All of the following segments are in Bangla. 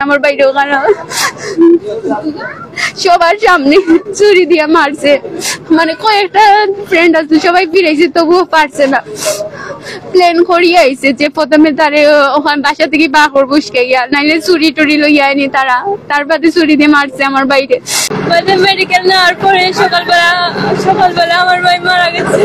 আমার বাইরে ওখানে সবার সামনে চুরি দিয়ে মারছে, মানে কয়েকটা ফ্রেন্ড আছে সবাই ফিরেছে তবুও পারছে না। প্লেন করিয়ে আইছে যে প্রথমে তারে ওখানে বাসা থেকে বাকর বসকে গিয়া, নাইলে চুরি টুরি লইয়া আনি তারা, তার বাদে চুরি দিয়ে মারছে আমার বাইরে। মেডিকেল নেওয়ার পরে সকালবেলা আমার ভাই মারা গেছে।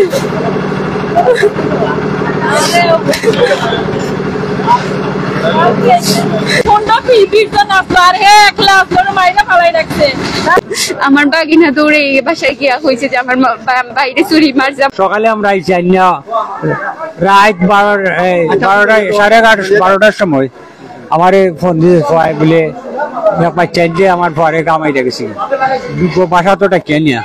আমার বাগিনা দৌড়ে বাসায় গিয়া হয়েছে যে আমার বাইরে চুরি মারছে। সকালে আমরা আইছি রাত 12টার সময় আমার ফোন দিয়ে বলে পাচ্ছেন যে আমার পরে কামাই দেখেছি বাসা তো কেনিয়া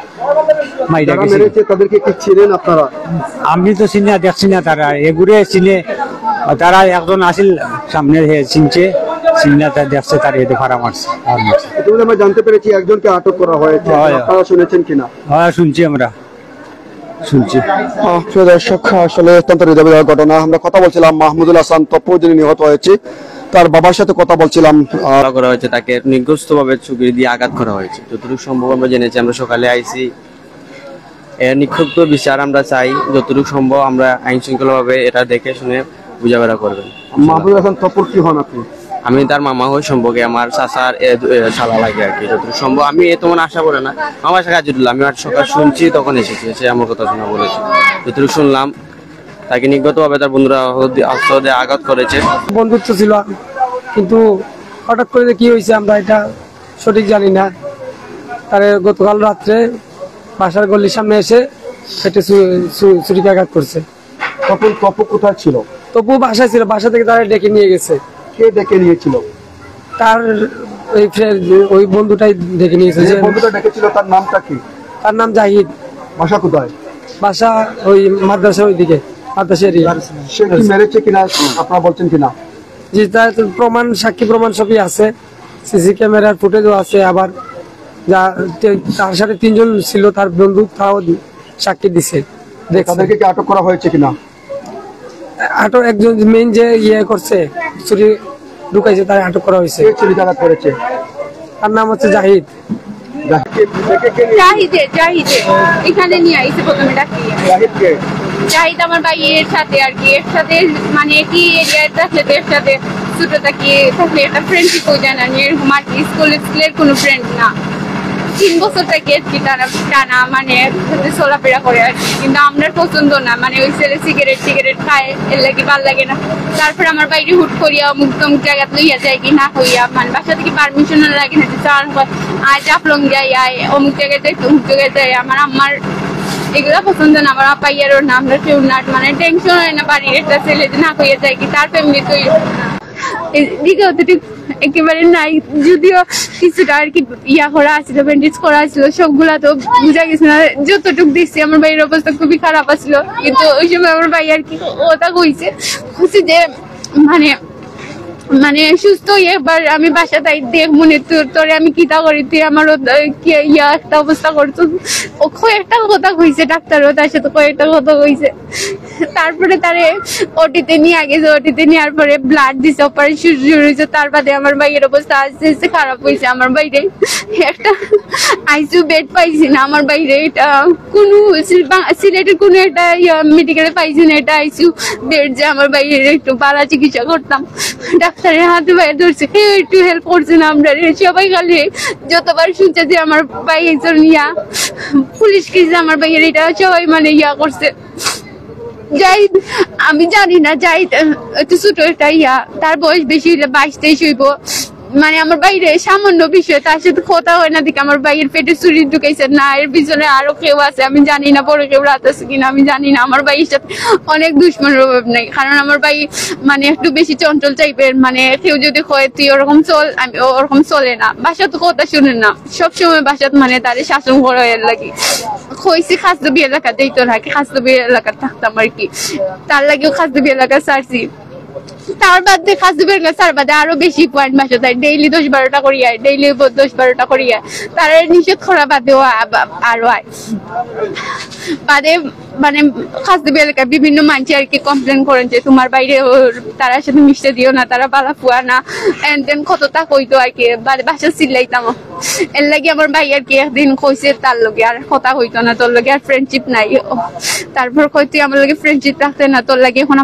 আমি তো চিনি দেখছি না, তারা এগুলো চিনে, তারা একজন আসিল সামনে চিনছে, চিন্না দেখছে তার এতে ভাড়া মারছে। আমরা জানতে পেরেছি একজনকে আটক করা হয়েছে, আপনারা শুনেছেন কিনা? হ্যাঁ শুনছি, আমরা শুনছি। দর্শক, আসলে অত্যন্ত হৃদয়বিদারক ঘটনা। আমরা কথা বলছিলাম মাহমুদুল হাসান তপু, যিনি নিহত হয়েছে, তার বাবার সাথে কথা বলছিলাম। করা হয়েছে, তাকে নির্গস্ত ভাবে ছুরি দিয়ে আঘাত করা হয়েছে যতটুকু সম্ভব আমরা জেনেছি। আমরা সকালে আইছি, এর নিক্ষুব্ধ বিচার আমরা চাই, যতটুকু সম্ভব আমরা আইন শৃঙ্খলা ভাবে এটা দেখে শুনে বুঝাবেড়া করবেন। মাহমুদুল হাসান তপুর কি হন আপনি? আমি তার মামা হই, সম্পর্কে আমার চাচার শালা লাগে আর কি। যতটুকু সম্ভব আমি তেমন আশা করে না, আমার সাথে কাজুল্লাহ আমি আর সকাল শুনছি তখন এসেছি, সে আমার কথা শোনা বলেছে। যতটুকু শুনলাম তাকে নিগত ভাবে তার বন্ধুরা আঘাত করেছে। বন্ধুত্ব ছিল, কিন্তু হঠাৎ করে কি হয়েছে আমরা এটা সঠিক জানি না। তারে গতকাল রাত্রে বাসার গলির সামনে এসে ছুরিতে আঘাত করছে। তখন তপু কোথায় ছিল? তপু বাসায় ছিল, বাসা থেকে তারা ডেকে নিয়ে গেছে। কে ডেকে নিয়েছিল? তার ওই বন্ধুটাই ডেকে নিয়েছে। যে বন্ধুটা ডেকেছিল তার নামটা কি? তার নাম জাহিদ। বাসা কোথায়? বাসা ওই মাদ্রাসা ওইদিকে, মাদ্রাসা এরিয়া। সে কি মেরেছে কিনা আপনারা বলছেন কিনা? জি, তার প্রমাণ, সাক্ষী প্রমাণ সবই আছে, সিসি ক্যামেরার ফুটেজও আছে। আবার তার সাথে 3 জন ছিল তার বন্ধু, তাও সাক্ষী দিছে। তাদেরকে কি আটক করা হয়েছে কিনা? আটক একজন মেইন যে করছে, চুরি ঢুকাইছে, তার আটক করা হয়েছে। চুরি আঘাত করেছে, তার নাম হচ্ছে জাহিদ। এখানে নিয়ে আইছে প্রথমে ডাকিয়ে। জাহিদ আমার ভাইয়ের সাথে আর কি, এর সাথে মানে কি এরিয়ায় থাকলে এর সাথে ছোট থাকিয়ে থাকলে একটা ফ্রেন্ডশিপ হয়ে যায় না, এরকম আর কি। স্কুলের কোনো ফ্রেন্ড না, 3 বছর থেকে টানা মানে চলাফেরা করে আর কি। কিন্তু আমার পছন্দ না, মানে ওই ছেলে সিগারেট খায়, এর লাগে ভাল লাগে না। তারপরে আমার বাইরে হুট করিয়া অমুক তমুক জায়গা লইয়া যায় কি না হইয়া, মানে বাসা থেকে পারমিশন লাগে না, আয় জাফলং যাই, আয় অমুক জায়গায় যাই, অমুক জায়গায় যাই। আমার এগুলা পছন্দ না। আমার আপাইয়ারও না, আমরা কেউ না, মানে টেনশন হয় না বাড়ির একটা ছেলে না হইয়া যায় কি, তার ফ্যামিলি তো একেবারে নাই। যদিও কিছুটা আর কি করা আছিল, ব্যান্ডেজ করা ছিল, সবগুলা তো বুঝা গেছে না। যতটুকু দেখছি আমার ভাইয়ের অবস্থা খুবই খারাপ আছিল, কিন্তু ওই সময় আমার ভাই আর কি ওটা কইছে যে মানে সুস্থ এবার আমি বাসা তাই দেখ মনে তোরে আমি কিতা করি, তুই আমার একটা অবস্থা করছো। ও কয়েকটা কথা কইছে, ডাক্তারও তার সাথে কয়েকটা কথা কইছে। তারপরে তারে ওটিতে নিয়ে গেছে, ওটিতে নেওয়ার পরে ব্লাড দিছে, অপারেশন শুরু হয়েছে। তার বাদে আমার ভাইয়ের অবস্থা আস্তে আস্তে খারাপ হয়েছে। আমার বাইরে একটা আইসিইউ বেড পাইছি না, আমার বাইরে এটা কোনো সিলেটের কোনো একটা মেডিকেলে পাইছি না, এটা আইসিইউ বেড যে আমার বাইরে একটু পালা চিকিৎসা করতাম। ডাক্তারের হাতে বাইরে ধরছে, কেউ একটু হেল্প করছে না। আমরা সবাই খালি যতবার শুনছে যে আমার ভাই একজন পুলিশ কিছু আমার ভাইয়ের এটা সবাই মানে করছে। জাহিদ আমি জানি না, জাহিদ একটু ছোট একটা তার বয়স বেশি হইলে 22-23 হইব। মানে আমার বাইরে সামান্য বিষয়, তার সাথে কথা হয় না দেখে আমার ভাইয়ের পেটে চুরি ঢুকাইছে না। এর পিছনে আরো কেউ আছে, আমি জানি না, বড় কেউ রাত আছে কিনা আমি জানি না। আমার ভাইয়ের সাথে অনেক দুশ্মনের অভাব নেই, কারণ আমার ভাই মানে একটু বেশি চঞ্চল টাইপের। মানে কেউ যদি কয় তুই ওরকম চল, আমি ওরকম চলে না। বাসা তো কথা শুনে না, সবসময় বাসাত মানে তাদের শাসন করা লাগে। কইছি খাসদবি এলাকা যেত নাকি, খাসদবি এলাকা থাকতাম আর কি, তার লাগেও খাসদবি এলাকা ছাড়ছি। তার বাদে কাজবের কাছে তার বাদে আরো বেশি পয়েন্ট বাসা তাই ডেইলি 10-12টা করিয়া ডেইলি 10-12টা করিয়া তার নিষেধ করা বাদেও আরো আয় বাদে মানে কাজবে এলাকায় বিভিন্ন মানুষ আর কি কমপ্লেন করেন যে তোমার বাইরে তারা সাথে মিশতে দিও না, তারা বালা ফুয়া না এন্ড দেন কতটা কইতো আর কি বাসা চিল্লাইতাম। এর লাগে আমার ভাই আর কি একদিন কইছে তার লগে আর কথা হইতো না, তোর লগে আর ফ্রেন্ডশিপ নাই। তারপর কইতে আমার লগে ফ্রেন্ডশিপ রাখতে না, তোর লাগে এখন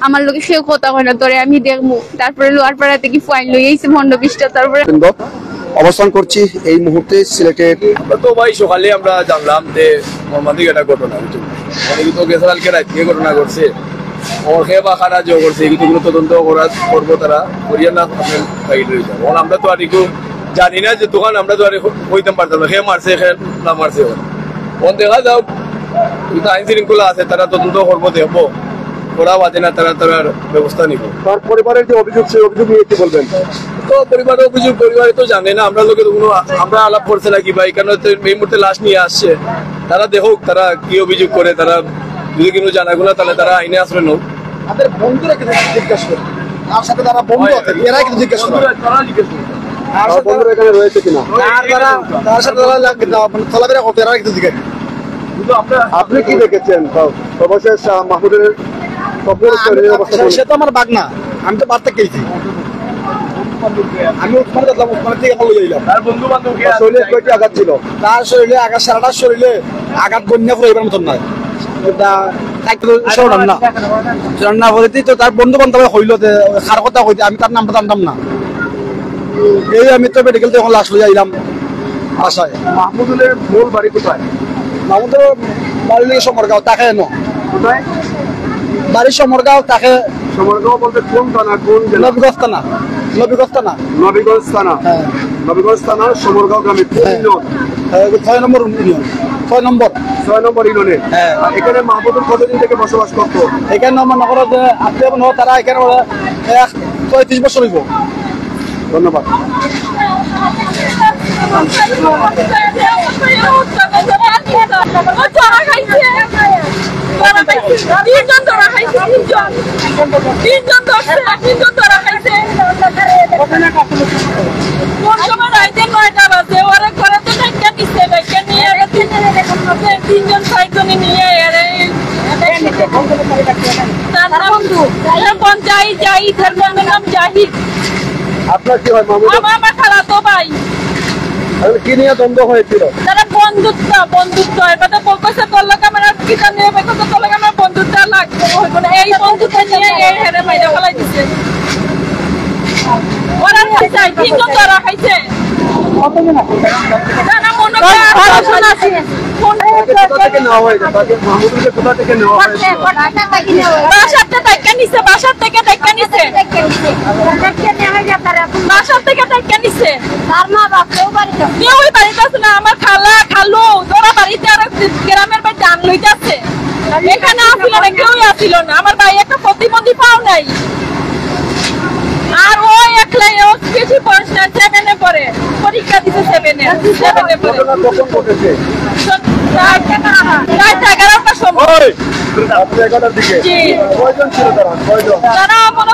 আমার লগে সেও কথা হয় না, তোরে আমি দেখবো। তারপরে লোয়ার পাড়া থেকে ফাইন লই আইছে 15-20টা। তারপরে অবস্থান করছি এই মুহূর্তে সিলেটের। আমরা তো ভাই সকালে আমরা জানলাম যে মর্মান্তিক একটা ঘটনা, অনেক তো গেছে কালকে রাত্রে ঘটনা ঘটছে, ওকে বা খানা যে করছে এগুলো তদন্ত করবো, তারা করিয়া না আপনার বাইরে রয়ে যাবো। আমরা তো আর একটু জানি না যে দোকান, আমরা তো আর হইতে পারতাম না, খেয়ে মারছে খেয়ে না মারছে। ওন দেখা যাও আইন শৃঙ্খলা আছে, তারা তদন্ত করবো, দেখবো ওরা বাদে না তারা তার ব্যবস্থা নিব। তার পরিবারের যে অভিযোগ, সেই অভিযোগ নিয়ে কি বলবেন? তো পরিবারের অভিযোগ পরিবারে তো জানে না, আমরা লোকে কোনো আমরা আলাপ করছে নাকি ভাই, কেন এই মুহূর্তে লাশ নিয়ে আসছে, তারা দেখুক তারা কি অভিযোগ করে, তারা যদি কিছু জানাগুলো তাহলে তারা আইনে আশ্রয় নোক। তাদের বন্ধুরা কিন্তু জিজ্ঞাসা করে, তার সাথে তারা বন্ধু আছে এরাই কিন্তু জিজ্ঞাসা করে, তারা জিজ্ঞেস করে বন্ধুরা এখানে রয়েছে কিনা, তার সাথে চলাফেরা করতে এরা কিন্তু জিজ্ঞাসা। আপনি কি দেখেছেন সর্বশেষ মাহমুদের? সে তো আমার বাঘ না, আমি তো বার্তা খেয়েছি, আমি উসমানে দেখলাম, উসমানের থেকে এখন লইয়া তার বন্ধু বান্ধব শরীরে কয়টি আঘাত ছিল? তার শরীরে আঘাত, সারাটার শরীরে আঘাত গণ্য করে এবার মতন নয়, রান্না করেছি তো তার বন্ধু বান্ধব হইল খার কথা কইতে, আমি তার নামটা জানতাম না। এই আমি তো মেডিকেল থেকে এখন লাশ লইয়া আইলাম বাসায়। মাহমুদুলের মূল বাড়ি কোথায়? মাহমুদের বাড়ি লেগে সমরগাঁও, তাকে এনো কোথায়? বাড়ির সমরগাঁও, তাকে সমরগাঁও বলতে কোন থানা, কোন জেলা? নবীগঞ্জ থানা। নবীগঞ্জ থানা, নবীগঞ্জ থানা। হ্যাঁ, নবীগঞ্জ থানা সমরগাঁও গ্রামে কোন ইউনিয়ন? 6 নম্বর ইউনিয়ন, 6 নম্বর 6 নম্বর ইউনিয়নে। হ্যাঁ। আর এখানে মাহমুদুল কতদিন থেকে বসবাস করতো? এখানে মনে করো যে আত্মীয় বন্ধু তারা এখানে 33 বছর হইব। ধন্যবাদ। আপনার কি হয় মাহমুদ? আমার খালাতো ভাই, কি নিয়ে দ্বন্দ্ব হয়েছিল? তারা বন্ধুত্ব এবারে বলতেছে তোর লোক আমার কিটা নিয়ে বেকতে তোর লোক আমার বন্ধুত্ব লাগবে হইব না, এই বন্ধুত্ব নিয়ে এই হেরে মাইরা ফেলাই দিছে। ওরা খাইছে 3 জন ধরা খাইছে। জানা মনে করে পড়াশোনা আছে কোথা থেকে নেওয়া হয়েছে? তাকে মাহমুদুলকে কোথা থেকে নেওয়া হয়েছে? বাসার থেকে টাকা নিছে, বাসার থেকে টাকা নিছে, বাসার থেকে টাকা নিছে। কেউ ওই বাড়িতে আছে না, আমার খালা খালু তোরা বাড়িতে আর গ্রামের বাড়িতে আন লইতেছে, এখানে আসিল না, কেউই আসিল না। আমার ভাই একটা প্রতিবন্ধী পাও নাই, আর ওই একলাই ও বেশি বয়স না, 7-এ পড়ে, পরীক্ষা দিতে 7-এ পড়ে। কখন ঘটেছে? রাত 11টার সময়। আপনি 11টার দিকে জি, কয়জন ছিল তারা? কয়জন? তারা মনে